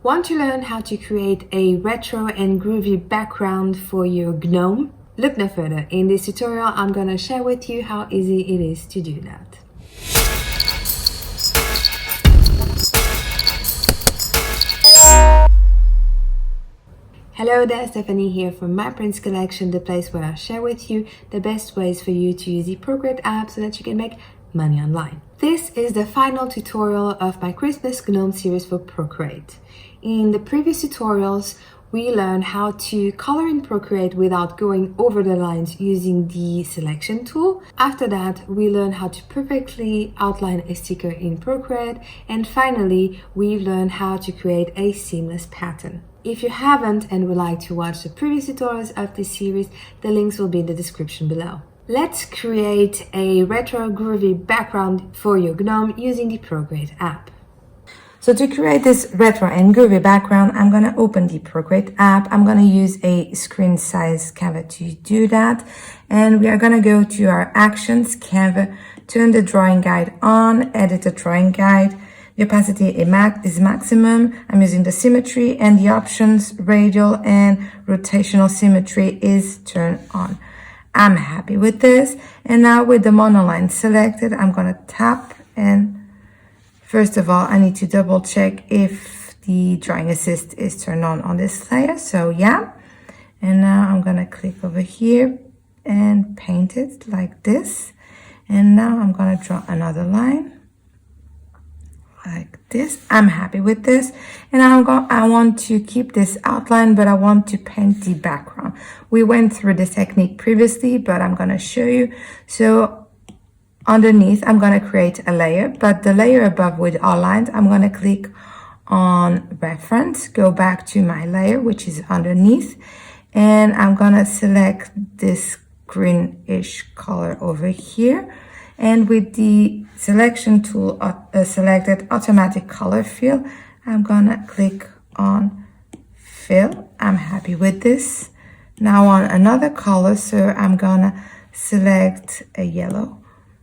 Want to learn how to create a retro and groovy background for your gnome? Look no further. In this tutorial, I'm going to share with you how easy it is to do that. Hello there, Stephanie here from My Prints Collection, the place where I share with you the best ways for you to use the Procreate app so that you can make money online. This is the final tutorial of my Christmas Gnome series for Procreate. In the previous tutorials, we learned how to color in Procreate without going over the lines using the selection tool. After that, we learned how to perfectly outline a sticker in Procreate. And finally, we learned how to create a seamless pattern. If you haven't and would like to watch the previous tutorials of this series, the links will be in the description below. Let's create a retro groovy background for your gnome using the Procreate app. So to create this retro and groovy background, I'm going to open the Procreate app. I'm going to use a screen size Canva to do that. And we are going to go to our actions, Canva, turn the drawing guide on, edit the drawing guide. The opacity is maximum. I'm using the symmetry, and the options, radial and rotational symmetry is turned on. I'm happy with this. And now with the monoline selected, I'm going to tap, and first of all, I need to double check if the drawing assist is turned on this layer. So yeah. And now I'm going to click over here and paint it like this. And now I'm going to draw another line like this. I'm happy with this. And I want to keep this outline, but I want to paint the background. We went through this technique previously, but I'm going to show you. So underneath, I'm going to create a layer, but the layer above with all lines, I'm going to click on reference, go back to my layer, which is underneath, and I'm going to select this greenish color over here. And with the selection tool selected automatic color fill, I'm going to click on fill. I'm happy with this. Now on another color, so I'm going to select a yellow.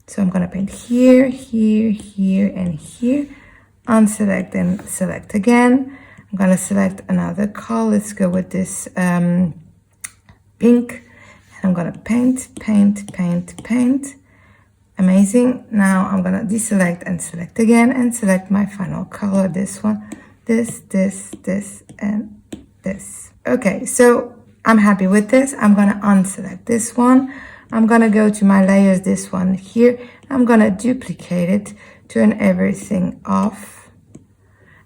So I'm going to paint here, here, here, and here. Unselect and select again. I'm going to select another color. Let's go with this pink. And I'm going to paint, paint, paint, paint. Amazing. Now I'm going to deselect and select again and select my final color. This one, this, and this. Okay, so I'm happy with this. I'm going to unselect this one. I'm going to go to my layers, this one here. I'm going to duplicate it, turn everything off.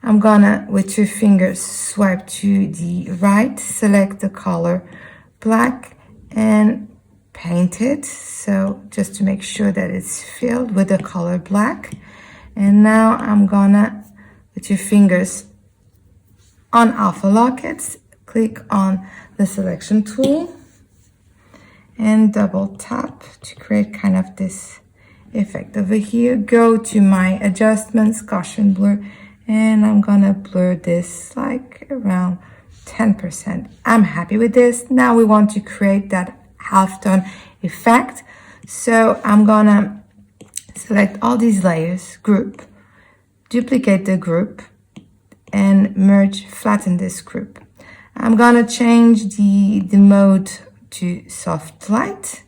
I'm going to, with 2 fingers, swipe to the right, select the color black and paint it. So just to make sure that it's filled with the color black. And now I'm going to, with 2 fingers on alpha lock it, click on the selection tool and double tap to create kind of this effect over here. Go to my adjustments, Gaussian blur, and I'm gonna blur this like around 10%. I'm happy with this. Now we want to create that halftone effect. So I'm gonna select all these layers, group, duplicate the group, and merge, flatten this group. I'm gonna change the mode to soft light,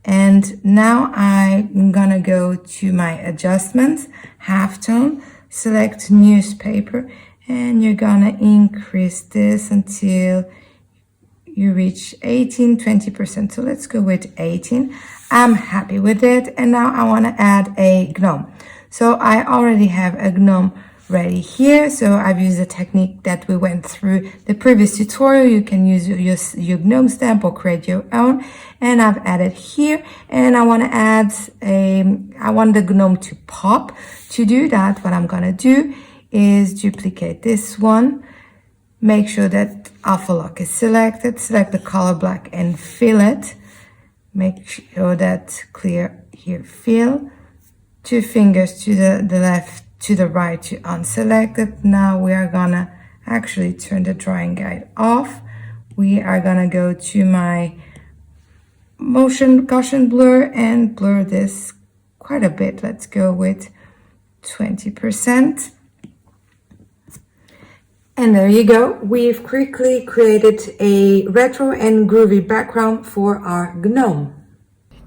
and now I'm gonna go to my adjustments, halftone, select newspaper, and you're gonna increase this until you reach 20%. So let's go with 18. I'm happy with it. And now I want to add a gnome. So I already have a gnome ready here. So I've used the technique that we went through the previous tutorial. You can use your gnome stamp or create your own. And I've added here, and I want to add I want the gnome to pop. To do that, what I'm going to do is duplicate this one. Make sure that alpha lock is selected, select the color black and fill it. Make sure that clear here, fill. 2 fingers to the left, to the right to unselect it. Now we are gonna actually turn the drawing guide off. We are gonna go to my motion Gaussian blur and blur this quite a bit. Let's go with 20%. And there you go. We've quickly created a retro and groovy background for our gnome.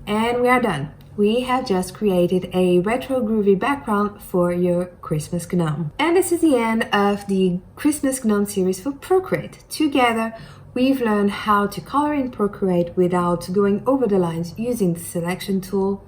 And we are done. We have just created a retro groovy background for your Christmas gnome. And this is the end of the Christmas Gnome series for Procreate. Together, we've learned how to color in Procreate without going over the lines using the selection tool,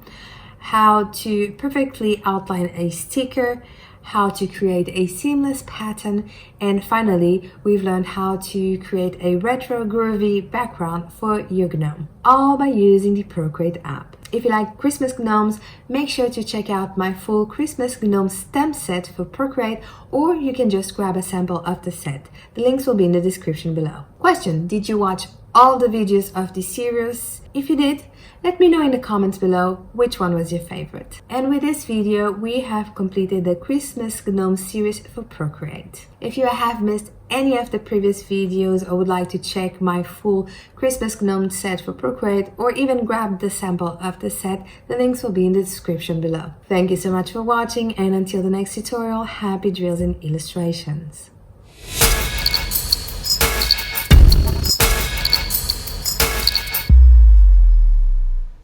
how to perfectly outline a sticker, how to create a seamless pattern, and finally, we've learned how to create a retro groovy background for your gnome, all by using the Procreate app. If you like Christmas gnomes, make sure to check out my full Christmas Gnome stamp set for Procreate, or you can just grab a sample of the set. The links will be in the description below. Question: did you watch all the videos of this series? If you did, let me know in the comments below which one was your favorite. And with this video, we have completed the Christmas Gnome series for Procreate. If you have missed any of the previous videos or would like to check my full Christmas Gnome set for Procreate, or even grab the sample of the set, the links will be in the description below. Thank you so much for watching, and until the next tutorial, happy drills and illustrations.